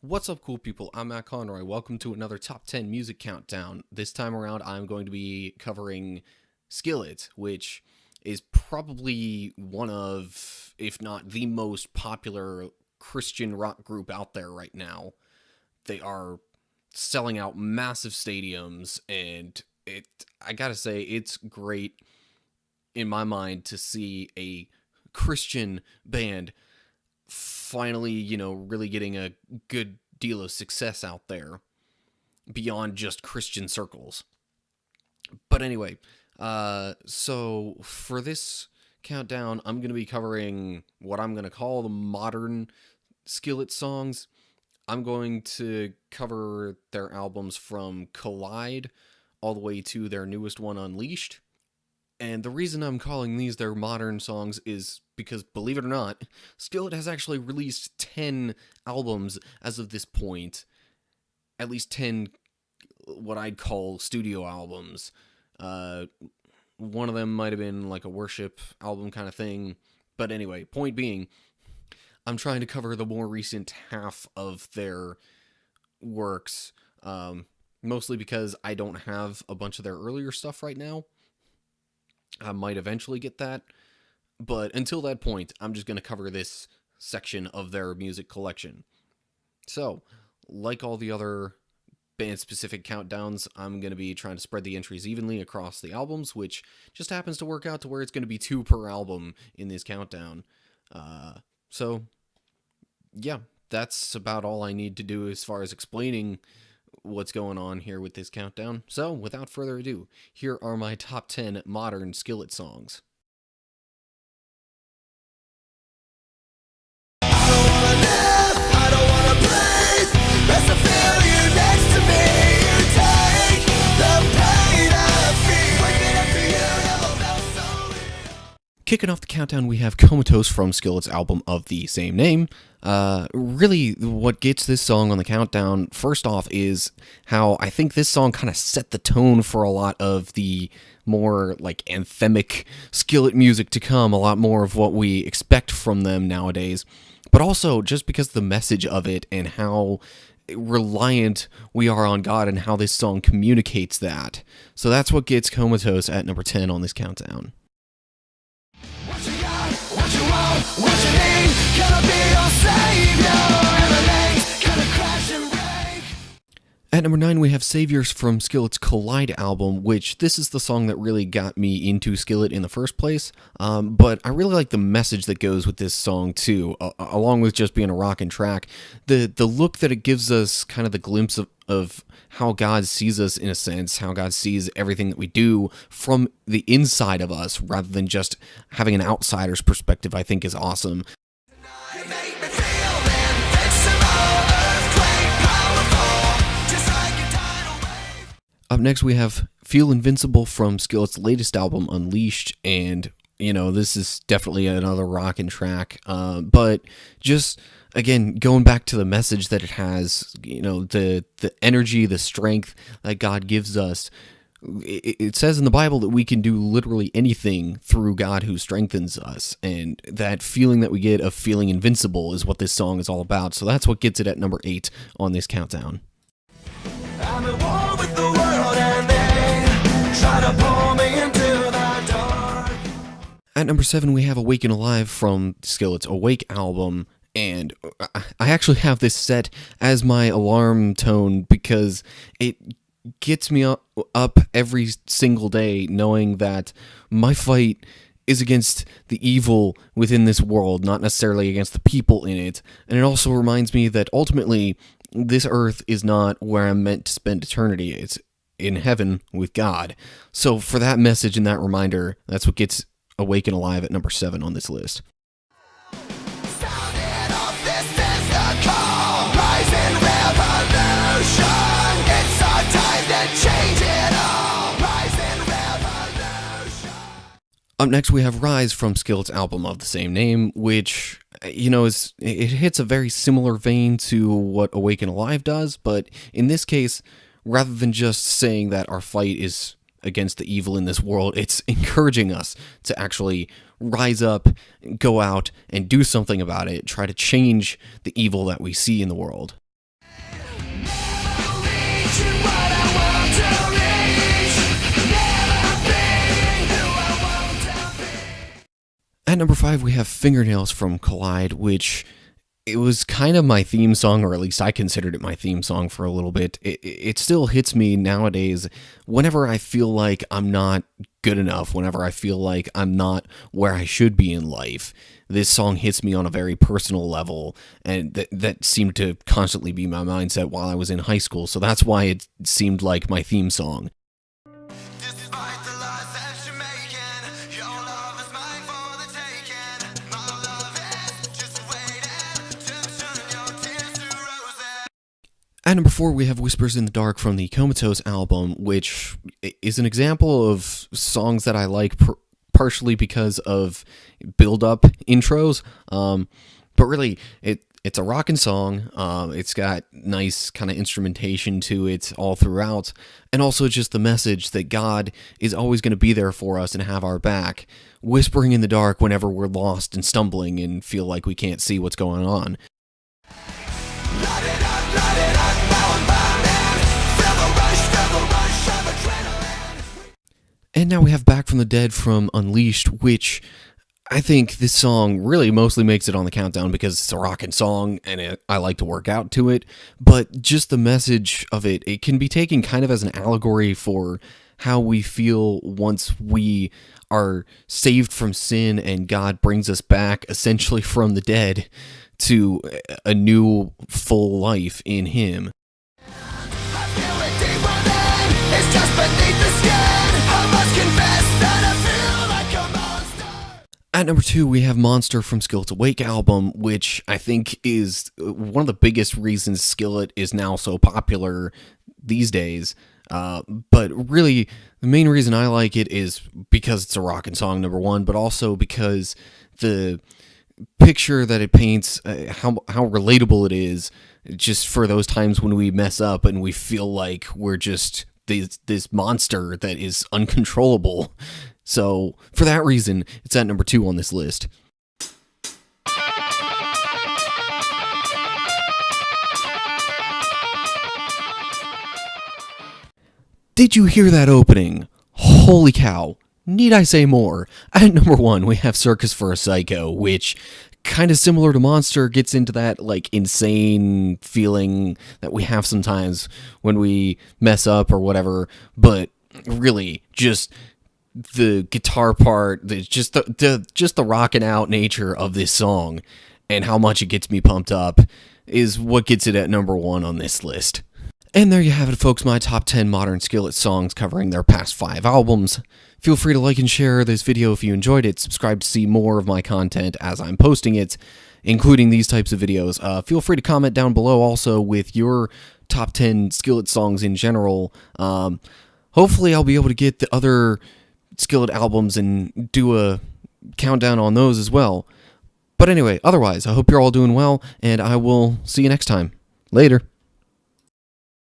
What's up, cool people? I'm Matt Conroy. Welcome to another Top 10 Music Countdown. This time around, I'm going to be covering Skillet, which is probably one of, if not the most popular Christian rock group out there right now. They are selling out massive stadiums, and I gotta say, it's great in my mind to see a Christian band finally, really getting a good deal of success out there beyond just Christian circles. But anyway, so for this countdown, I'm going to be covering what I'm going to call the modern Skillet songs. I'm going to cover their albums from Collide all the way to their newest one, Unleashed. And the reason I'm calling these their modern songs is because, believe it or not, Skillet has actually released 10 albums as of this point. At least 10 what I'd call studio albums. One of them might have been like a worship album kind of thing. But anyway, point being, I'm trying to cover the more recent half of their works. Mostly because I don't have a bunch of their earlier stuff right now. I might eventually get that, but until that point, I'm just going to cover this section of their music collection. So, like all the other band-specific countdowns, I'm going to be trying to spread the entries evenly across the albums, which just happens to work out to where it's going to be 2 per album in this countdown. So, yeah, that's about all I need to do as far as explaining what's going on here with this countdown. So, without further ado, here are my top 10 modern Skillet songs. Kicking off the countdown, we have Comatose from Skillet's album of the same name. Really, what gets this song on the countdown, first off, is how I think this song kind of set the tone for a lot of the more, like, anthemic Skillet music to come, a lot more of what we expect from them nowadays. But also, just because the message of it and how reliant we are on God and how this song communicates that. So that's what gets Comatose at number 10 on this countdown. What you got, what you want, what you need, can I be your savior? Elevate, can I crash and break? At number 9, we have Saviors from Skillet's Collide album, which this is the song that really got me into Skillet in the first place. But I really like the message that goes with this song too, along with just being a rockin' track. The look that it gives us, kind of the glimpse of how God sees us in a sense, how God sees everything that we do from the inside of us rather than just having an outsider's perspective, I think is awesome. Up next, we have Feel Invincible from Skillet's latest album, Unleashed, and, this is definitely another rockin' track, but just, again, going back to the message that it has, the energy, the strength that God gives us. It says in the Bible that we can do literally anything through God who strengthens us, and that feeling that we get of feeling invincible is what this song is all about, so that's what gets it at number 8 on this countdown. I'm at war with the world and they try to pull me into the dark. At number 7, we have Awaken Alive from Skillet's Awake album, and I actually have this set as my alarm tone because it gets me up every single day knowing that my fight is against the evil within this world, not necessarily against the people in it. And it also reminds me that ultimately this earth is not where I'm meant to spend eternity. It's in heaven with God. So for that message and that reminder, that's what gets Awaken Alive at number 7 on this list. Up next, we have Rise from Skillet's album of the same name, which, it hits a very similar vein to what Awaken Alive does, but in this case, rather than just saying that our fight is against the evil in this world, it's encouraging us to actually rise up, go out, and do something about it, try to change the evil that we see in the world. At number 5, we have Fingernails from Collide, which it was kind of my theme song, or at least I considered it my theme song for a little bit. It still hits me nowadays whenever I feel like I'm not good enough, whenever I feel like I'm not where I should be in life. This song hits me on a very personal level, and that seemed to constantly be my mindset while I was in high school, so that's why it seemed like my theme song. At number 4, we have Whispers in the Dark from the Comatose album, which is an example of songs that I like partially because of build-up intros, but really, it's a rockin' song. It's got nice kind of instrumentation to it all throughout, and also just the message that God is always going to be there for us and have our back, whispering in the dark whenever we're lost and stumbling and feel like we can't see what's going on. And now we have Back from the Dead from Unleashed, which I think this song really mostly makes it on the countdown because it's a rockin' song and I like to work out to it. But just the message of it can be taken kind of as an allegory for how we feel once we are saved from sin and God brings us back essentially from the dead to a new full life in Him. At number 2, we have Monster from Skillet's Awake album, which I think is one of the biggest reasons Skillet is now so popular these days. But really, the main reason I like it is because it's a rockin' song, number 1, but also because the picture that it paints, how relatable it is, just for those times when we mess up and we feel like we're just this monster that is uncontrollable. So, for that reason, it's at number 2 on this list. Did you hear that opening? Holy cow. Need I say more? At number 1, we have Circus for a Psycho, which, kind of similar to Monster, gets into that like insane feeling that we have sometimes when we mess up or whatever, but really just the guitar part, just the rockin' out nature of this song and how much it gets me pumped up is what gets it at number 1 on this list. And there you have it, folks, my top 10 modern Skillet songs covering their past 5 albums. Feel free to like and share this video if you enjoyed it. Subscribe to see more of my content as I'm posting it, including these types of videos. Feel free to comment down below also with your top 10 Skillet songs in general. Hopefully I'll be able to get the other Skillet albums and do a countdown on those as well. But anyway, otherwise, I hope you're all doing well, and I will see you next time. Later.